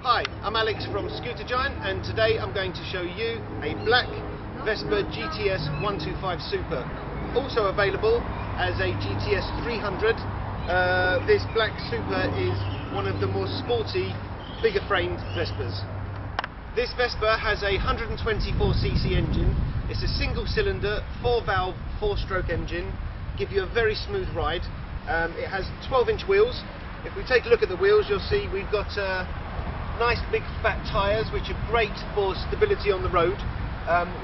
Hi, I'm Alex from ScooterGiant, and today I'm going to show you a black Vespa GTS 125 Super. Also available as a GTS 300. This black Super is one of the more sporty, bigger framed Vespas. This Vespa has a 124cc engine. It's a single cylinder, 4-valve, 4-stroke engine. Give you a very smooth ride. It has 12-inch wheels. If we take a look at the wheels, you'll see we've got nice big fat tyres which are great for stability on the road.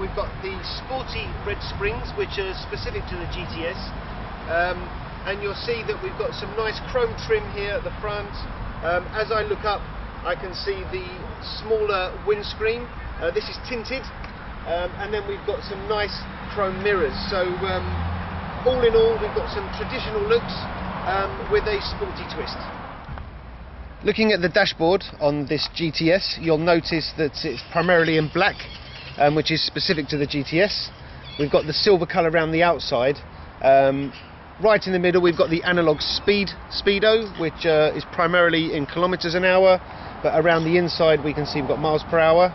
We've got the sporty red springs which are specific to the GTS, and you'll see that we've got some nice chrome trim here at the front. As I look up, I can see the smaller windscreen. This is tinted, and then we've got some nice chrome mirrors. So all in all, we've got some traditional looks with a sporty twist. Looking at the dashboard on this GTS, you'll notice that it's primarily in black, which is specific to the GTS. We've got the silver colour around the outside. Right in the middle we've got the analog speedo, which is primarily in kilometres an hour, but around the inside we can see we've got miles per hour.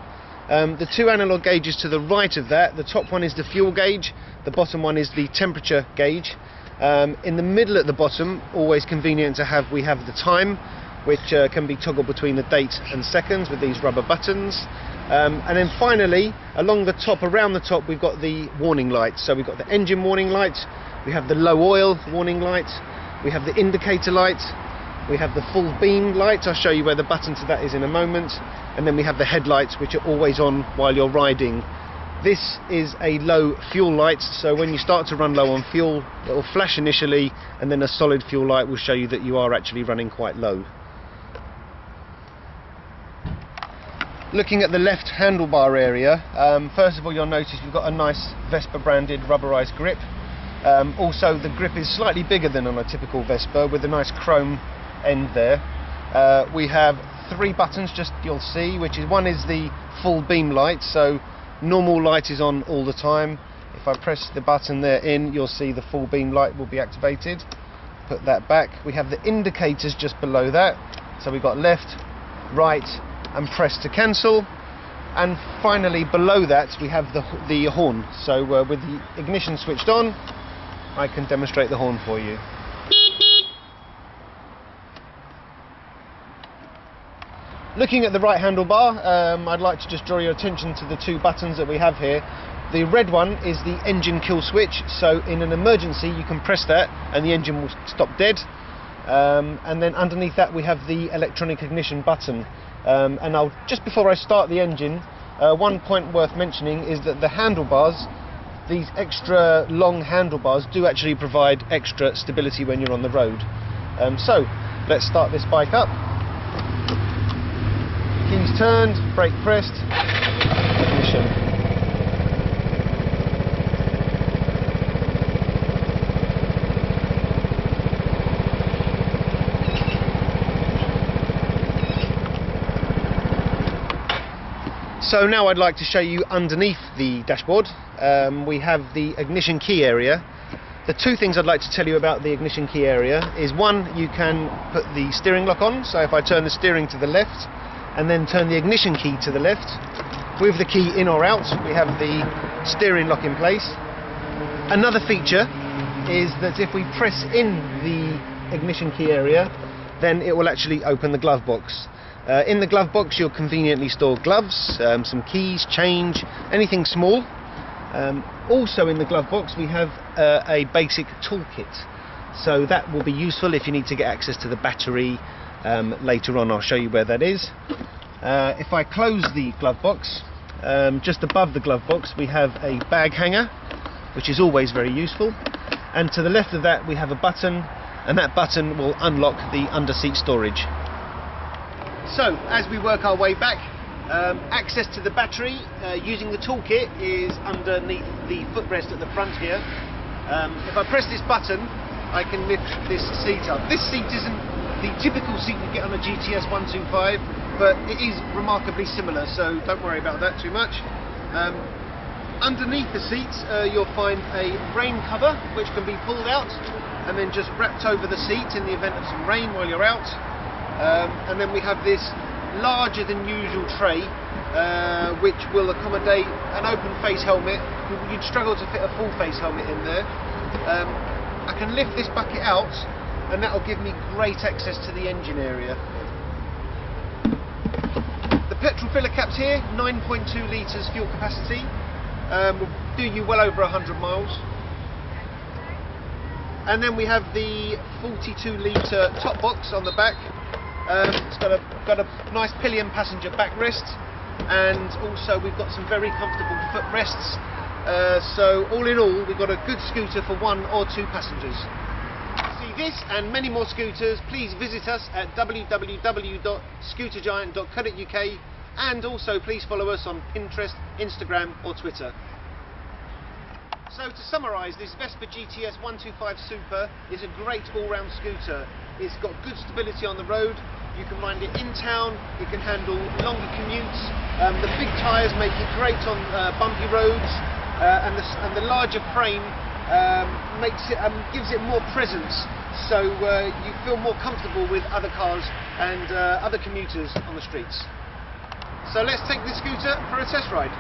The two analog gauges to the right of that, the top one is the fuel gauge, the bottom one is the temperature gauge. In the middle at the bottom, always convenient to have, we have the time, which can be toggled between the date and seconds with these rubber buttons. And then finally, along the top, around the top, we've got the warning lights. So we've got the engine warning light, we have the low oil warning light, we have the indicator light, we have the full beam light. I'll show you where the button to that is in a moment. And then we have the headlights, which are always on while you're riding. This is a low fuel light, so when you start to run low on fuel, it will flash initially, and then a solid fuel light will show you that you are actually running quite low. Looking at the left handlebar area, first of all you'll notice we've got a nice Vespa branded rubberized grip. Also the grip is slightly bigger than on a typical Vespa, with a nice chrome end there. We have three buttons, just you'll see, which is, one is the full beam light, so normal light is on all the time. If I press the button there in, you'll see the full beam light will be activated. Put that back. We have the indicators just below that, so we've got left, right and press to cancel, and finally below that we have the horn. So with the ignition switched on, I can demonstrate the horn for you. Looking at the right handlebar, I'd like to just draw your attention to the two buttons that we have here. The red one is the engine kill switch, so in an emergency you can press that and the engine will stop dead. And then underneath that we have the electronic ignition button. And just before I start the engine, one point worth mentioning is that the handlebars, these extra long handlebars, do actually provide extra stability when you're on the road. So let's start this bike up. Keys turned, brake pressed, ignition. So now I'd like to show you underneath the dashboard. We have the ignition key area. The two things I'd like to tell you about the ignition key area is, one, you can put the steering lock on. So if I turn the steering to the left and then turn the ignition key to the left, with the key in or out, we have the steering lock in place. Another feature is that if we press in the ignition key area, then it will actually open the glove box. In the glove box you'll conveniently store gloves, some keys, change, anything small. Also in the glove box we have a basic toolkit, so that will be useful if you need to get access to the battery. Later on I'll show you where that is. If I close the glove box, just above the glove box we have a bag hanger, which is always very useful, and to the left of that we have a button, and that button will unlock the under-seat storage. So as we work our way back, access to the battery using the toolkit is underneath the footrest at the front here. If I press this button, I can lift this seat up. This seat isn't the typical seat you get on a GTS 125, but it is remarkably similar, so don't worry about that too much. Underneath the seats you'll find a rain cover which can be pulled out and then just wrapped over the seat in the event of some rain while you're out. And then we have this larger than usual tray, which will accommodate an open face helmet. You'd struggle to fit a full face helmet in there. I can lift this bucket out, and that will give me great access to the engine area. The petrol filler caps here, 9.2 litres fuel capacity, will do you well over 100 miles. And then we have the 42 litre top box on the back. It's got a nice pillion passenger backrest, and also we've got some very comfortable footrests. So all in all, we've got a good scooter for 1 or 2 passengers. To see this and many more scooters, please visit us at www.scootergiant.co.uk, and also please follow us on Pinterest, Instagram or Twitter. So to summarise, this Vespa GTS 125 Super is a great all-round scooter. It's got good stability on the road, you can ride it in town, it can handle longer commutes, the big tyres make it great on bumpy roads, and the larger frame gives it more presence, so you feel more comfortable with other cars and other commuters on the streets. So let's take this scooter for a test ride.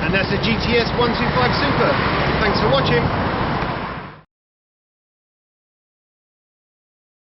And that's the GTS 125 Super. Thanks for watching.